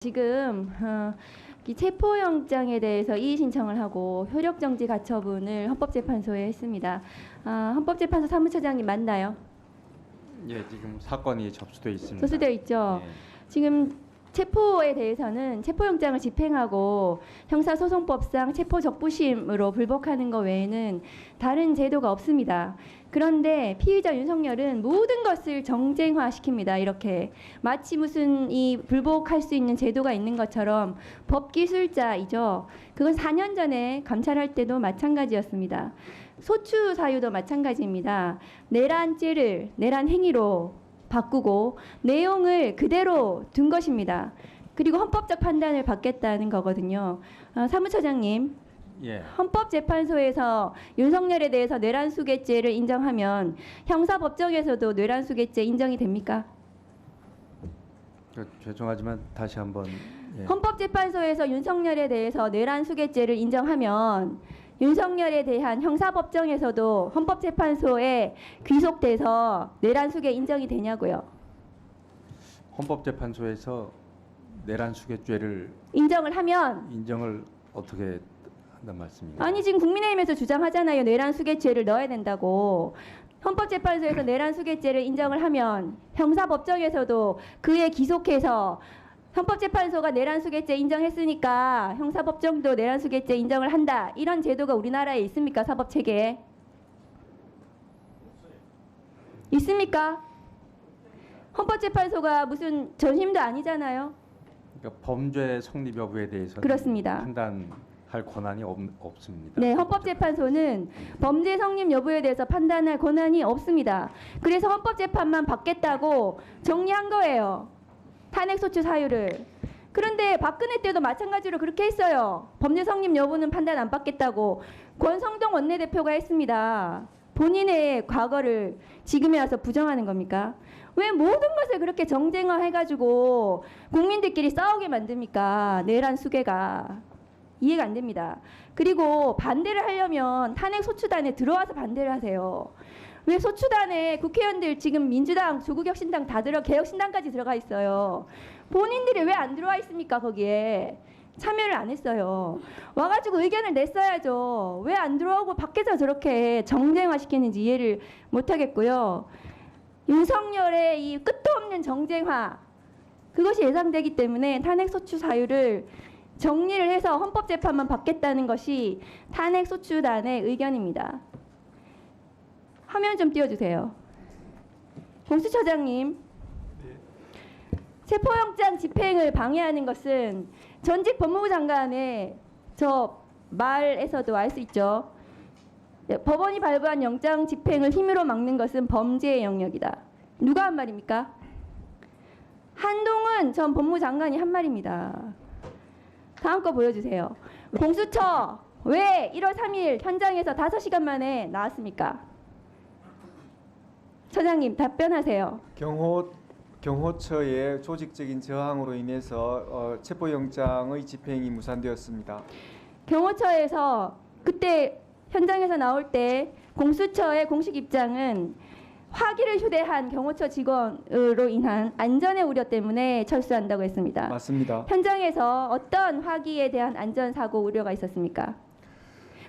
지금 이 체포영장에 대해서 이의 신청을 하고 효력정지 가처분을 헌법재판소에 했습니다. 헌법재판소 사무처장님 맞나요? 예, 지금 사건이 접수돼 있습니다. 접수되어 있죠. 예. 지금 체포에 대해서는 체포영장을 집행하고 형사소송법상 체포적부심으로 불복하는 것 외에는 다른 제도가 없습니다. 그런데 피의자 윤석열은 모든 것을 정쟁화시킵니다. 이렇게 마치 무슨 이 불복할 수 있는 제도가 있는 것처럼 법기술자이죠. 그건 4년 전에 감찰할 때도 마찬가지였습니다. 소추 사유도 마찬가지입니다. 내란죄를 내란 행위로 바꾸고 내용을 그대로 둔 것입니다. 그리고 헌법적 판단을 받겠다는 거거든요. 사무처장님, 예. 헌법재판소에서 윤석열에 대해서 뇌란수괴죄를 인정하면 형사법정에서도 뇌란수괴죄 인정이 됩니까? 죄송하지만 다시 한번. 예. 헌법재판소에서 윤석열에 대해서 뇌란수괴죄를 인정하면 윤석열에 대한 형사법정에서도 헌법재판소에 귀속돼서 뇌란수괴 인정이 되냐고요. 헌법재판소에서 내란수괴죄를 인정을 하면 인정을 어떻게 한단 말씀입니까? 아니 지금 국민의힘에서 주장하잖아요. 뇌란수괴죄를 넣어야 된다고. 헌법재판소에서 뇌란수괴죄를 인정을 하면 형사법정에서도 그에 기속해서 헌법재판소가 내란수괴죄 인정했으니까 형사법정도 내란수괴죄 인정을 한다. 이런 제도가 우리나라에 있습니까? 사법체계에. 있습니까? 헌법재판소가 무슨 전심도 아니잖아요. 그러니까 범죄 성립 여부에 대해서는 그렇습니다. 판단할 권한이 없습니다. 네, 헌법재판소는 범죄 성립 여부에 대해서 판단할 권한이 없습니다. 그래서 헌법재판만 받겠다고 정리한 거예요. 탄핵소추 사유를. 그런데 박근혜 때도 마찬가지로 그렇게 했어요. 범죄 성립 여부는 판단 안 받겠다고 권성동 원내대표가 했습니다. 본인의 과거를 지금에 와서 부정하는 겁니까? 왜 모든 것을 그렇게 정쟁화해가지고 국민들끼리 싸우게 만듭니까? 내란 수괴가. 이해가 안 됩니다. 그리고 반대를 하려면 탄핵소추단에 들어와서 반대를 하세요. 왜 소추단에 국회의원들 지금 민주당, 조국혁신당 다 개혁신당까지 들어가 있어요. 본인들이 왜 안 들어와 있습니까? 거기에 참여를 안 했어요. 와가지고 의견을 냈어야죠. 왜 안 들어오고 밖에서 저렇게 정쟁화시키는지 이해를 못하겠고요. 윤석열의 이 끝도 없는 정쟁화, 그것이 예상되기 때문에 탄핵소추 사유를 정리를 해서 헌법재판만 받겠다는 것이 탄핵소추단의 의견입니다. 화면 좀 띄워주세요. 공수처장님, 체포영장 집행을 방해하는 것은 전직 법무부 장관의 저 말에서도 알 수 있죠. 법원이 발부한 영장 집행을 힘으로 막는 것은 범죄의 영역이다. 누가 한 말입니까? 한동훈 전 법무부 장관이 한 말입니다. 다음 거 보여주세요. 공수처 왜 1월 3일 현장에서 5시간 만에 나왔습니까? 처장님 답변하세요. 경호처의 조직적인 저항으로 인해서 체포영장의 집행이 무산되었습니다. 경호처에서 그때 현장에서 나올 때 공수처의 공식 입장은 화기를 휴대한 경호처 직원으로 인한 안전의 우려 때문에 철수한다고 했습니다. 맞습니다. 현장에서 어떤 화기에 대한 안전사고 우려가 있었습니까?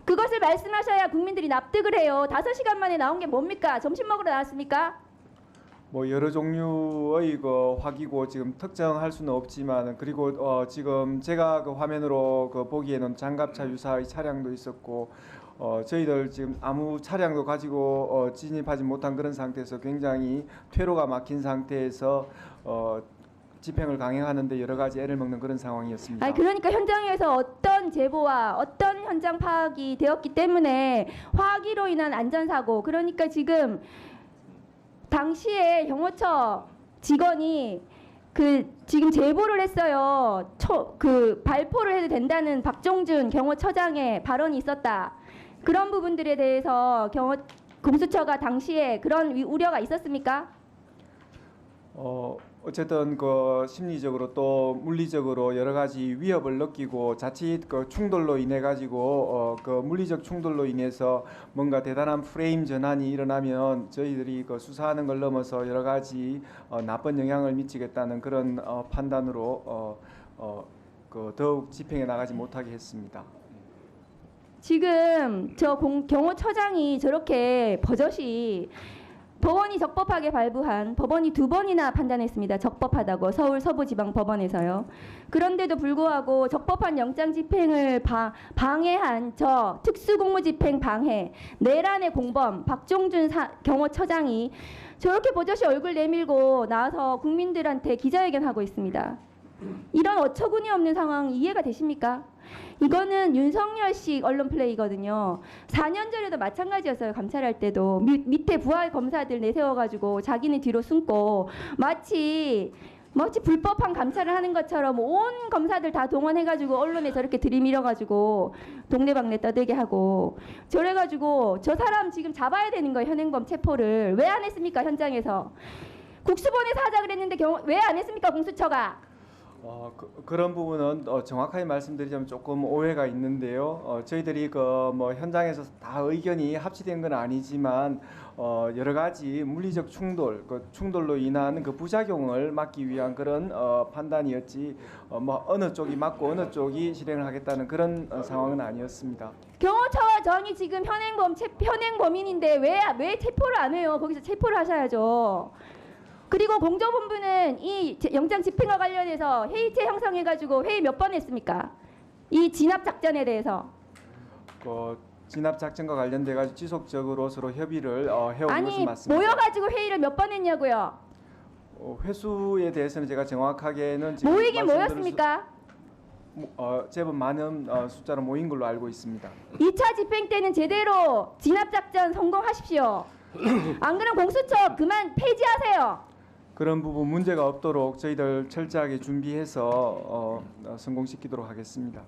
그것을 말씀하셔야 국민들이 납득을 해요. 5시간 만에 나온 게 뭡니까? 점심 먹으러 나왔습니까? 뭐 여러 종류의 그 화기고 지금 특정할 수는 없지만 그리고 지금 제가 그 화면으로 그 보기에는 장갑차 유사의 차량도 있었고 저희들 지금 아무 차량도 가지고 진입하지 못한 그런 상태에서 굉장히 퇴로가 막힌 상태에서 집행을 강행하는데 여러 가지 애를 먹는 그런 상황이었습니다. 아니 그러니까 현장에서 어떤 제보와 어떤 현장 파악이 되었기 때문에 화기로 인한 안전사고, 그러니까 지금 당시에 경호처 직원이 지금 제보를 했어요. 발포를 해도 된다는 박종준 경호처장의 발언이 있었다. 그런 부분들에 대해서 공수처가 당시에 그런 우려가 있었습니까? 어쨌든 그 심리적으로 또 물리적으로 여러 가지 위협을 느끼고 자칫 그 충돌로 인해 가지고 그 물리적 충돌로 인해서 뭔가 대단한 프레임 전환이 일어나면 저희들이 그 수사하는 걸 넘어서 여러 가지 나쁜 영향을 미치겠다는 그런 판단으로 그 더욱 집행해 나가지 못하게 했습니다. 지금 저 경호처장이 저렇게 버젓이 법원이 적법하게 발부한 법원이 2번이나 판단했습니다. 적법하다고 서울 서부지방법원에서요. 그런데도 불구하고 적법한 영장 집행을 방해한 저 특수공무집행 방해 내란의 공범 박종준 경호처장이 저렇게 버젓이 얼굴 내밀고 나와서 국민들한테 기자회견하고 있습니다. 이런 어처구니 없는 상황 이해가 되십니까? 이거는 윤석열식 언론 플레이거든요. 4년 전에도 마찬가지였어요. 감찰할 때도 밑에 부하 검사들 내세워가지고 자기는 뒤로 숨고 마치 불법한 감찰을 하는 것처럼 온 검사들 다 동원해가지고 언론에 저렇게 들이밀어가지고 동네방네 떠들게 하고 저래가지고 저 사람 지금 잡아야 되는 거예요. 현행범 체포를 왜 안 했습니까? 현장에서 국수본에서 하자 그랬는데 왜 안 했습니까? 공수처가. 그런 부분은 정확하게 말씀드리자면 조금 오해가 있는데요. 저희들이 현장에서 다 의견이 합치된 건 아니지만 여러 가지 물리적 충돌로 인한 그 부작용을 막기 위한 그런 판단이었지 어느 쪽이 맞고 어느 쪽이 실행을 하겠다는 그런 상황은 아니었습니다. 경호처장이 지금 현행범인인데 왜 체포를 안 해요? 거기서 체포를 하셔야죠. 그리고 공조본부는 이 영장 집행과 관련해서 회의체 형성해가지고 회의 몇 번 했습니까? 이 진압 작전에 대해서. 진압 작전과 관련돼 가지고 지속적으로 서로 협의를 해온 것은 아니 맞습니다. 모여가지고 회의를 몇 번 했냐고요? 회수에 대해서는 제가 정확하게는 지금 모이긴 모였습니까? 제법 많은 숫자로 모인 걸로 알고 있습니다. 2차 집행 때는 제대로 진압 작전 성공하십시오. 안 그러면 공수처 그만 폐지하세요. 그런 부분 문제가 없도록 저희들 철저하게 준비해서 성공시키도록 하겠습니다.